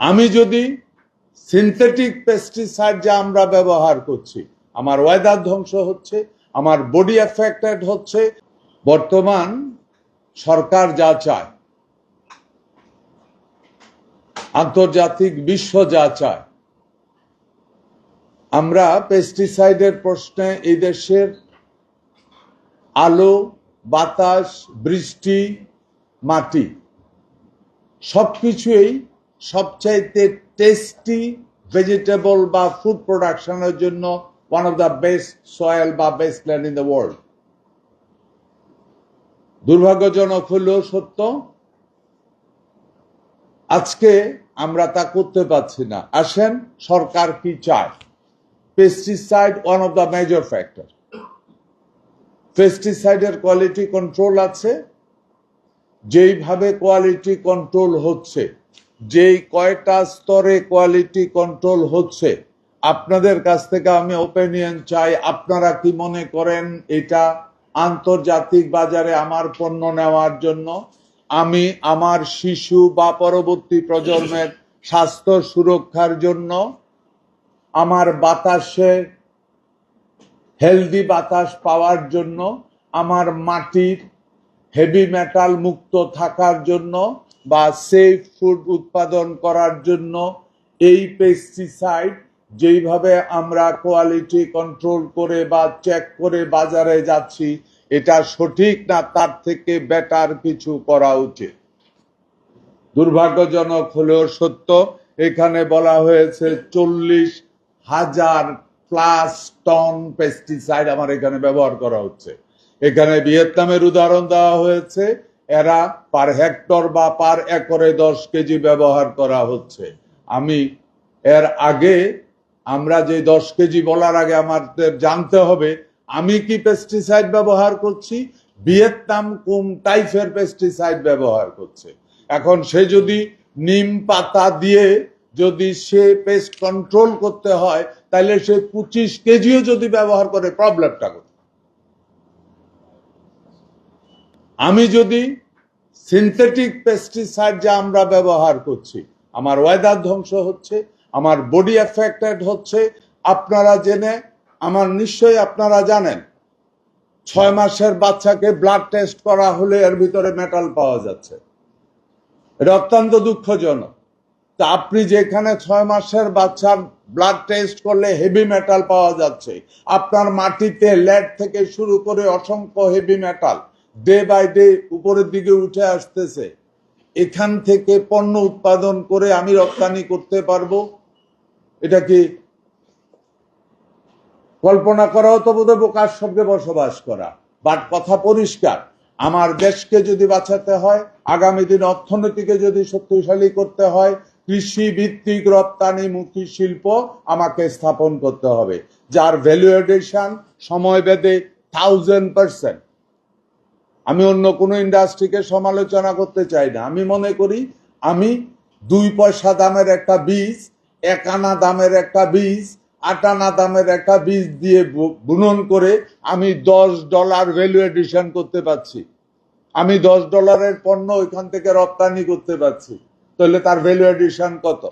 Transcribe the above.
আমি যদি synthetic pesticide যা আমরা ব্যবহার করছি, আমার ওয়েদার ধ্বংস হচ্ছে, আমার বডি এফেক্টেড হচ্ছে। বর্তমান সরকার যা চায়, আন্তর্জাতিক বিশ্ব যা চায়, আমরা পেস্টিসাইডের প্রশ্নে এই দেশের আলো, বাতাস, বৃষ্টি, মাটি সবকিছুই সবচাইতে টেস্টি ভেজিটেবল বা ফুড প্রোডাকশনের জন্য one of the best soil বা best land in the world. দুর্ভাগ্যজনক হলেও সত্য, আজকে আমরা তা করতে পারছি না। আসেন সরকার কি চায়। Pesticide one of the major factor. পেস্টিসাইডের কোয়ালিটি কন্ট্রোল আছে। যেইভাবে কোয়ালিটি কন্ট্রোল হচ্ছে, যেই কয়টা স্তরে কোয়ালিটি কন্ট্রোল হচ্ছে, আপনাদের কাছ থেকে আমি ওপিনিয়ন চাই। আপনারা কি মনে করেন এটা আন্তর্জাতিক বাজারে আমার পণ্য নেওয়ার জন্য, আমি আমার শিশু বা পরবর্তী প্রজন্মের স্বাস্থ্য সুরক্ষার জন্য, আমার বাতাসে হেলদি বাতাস পাওয়ার জন্য, আমার মাটির হেভি মেটাল মুক্ত থাকার জন্য বা সেফ ফুড উৎপাদন করার জন্য এই পেস্টিসাইড যেইভাবে আমরা কোয়ালিটি কন্ট্রোল করে বা চেক করে বাজারে যাচ্ছি, এটা সঠিক না, তার থেকে বেটার কিছু করা উচিত। দুর্ভাগ্যজনক হলেও সত্য, এখানে বলা হয়েছে 40,000 প্লাস টন পেস্টিসাইড আমার এখানে ব্যবহার করা হচ্ছে। এখানে ভিয়েতনামের উদাহরণ দেওয়া হয়েছে, এরা পার হেক্টর বা পার একরে 10 কেজি ব্যবহার করা হচ্ছে। আমি এর আগে, আমরা যে 10 কেজি বলার আগে আমাদের জানতে হবে আমি কি পেস্টিসাইড ব্যবহার করছি, ভিয়েতনাম কোন টাইপের পেস্টিসাইড ব্যবহার করছে। এখন সে যদি নিম পাতা দিয়ে যদি সে পেস্ট কন্ট্রোল করতে হয়, তাহলে সে 25 কেজিও যদি ব্যবহার করে, প্রবলেমটা কোথায়? আমি যদি সিনথেটিক পেস্টিসাইড যা আমরা ব্যবহার করছি, আমার ওয়েদার ধ্বংস হচ্ছে, আমার বডি এফেক্টেড হচ্ছে। আপনারা জেনে, আমার নিশ্চয়ই আপনারা জানেন, 6 মাসের বাচ্চাকে ব্লাড টেস্ট করা হলে এর ভিতরে মেটাল পাওয়া যাচ্ছে। এটা অত্যন্ত দুঃখজনক। তা আপনি যেখানে 6 মাসের বাচ্চার ব্লাড টেস্ট করলে হেভি মেটাল পাওয়া যাচ্ছে, আপনার মাটিতে লেড থেকে শুরু করে অসংখ্য heavy metal day by day উপরের দিকে উঠে আসতেছে। এখান থেকে পণ্য উৎপাদন করে আমি রপ্তানি করতে পারবো, এটা কি কল্পনা করাও তো বোধহয় বোকার সঙ্গে বসবাস করা। বাট কথা পরিষ্কার, আমার দেশকে যদি বাঁচাতে হয়, আগামী দিন অর্থনীতিকে যদি শক্তিশালী করতে হয়, কৃষি ভিত্তিক রপ্তানিমুখী শিল্প আমাকে স্থাপন করতে হবে, যার ভ্যালু এডিশন সময় বেঁধে 1000%। আমি অন্য কোনো ইন্ডাস্ট্রিকে সমালোচনা করতে চাই না। আমি মনে করি আমি 2 পয়সা দামের একটা বীজ, 1 আনা দামের একটা বীজ, 8 আনা দামের একটা বীজ দিয়ে বুনন করে আমি $10 ভ্যালু এডিশন করতে পারছি। আমি $10 পণ্য ওইখান থেকে রপ্তানি করতে পারছি, তাহলে তার ভ্যালু এডিশন কত?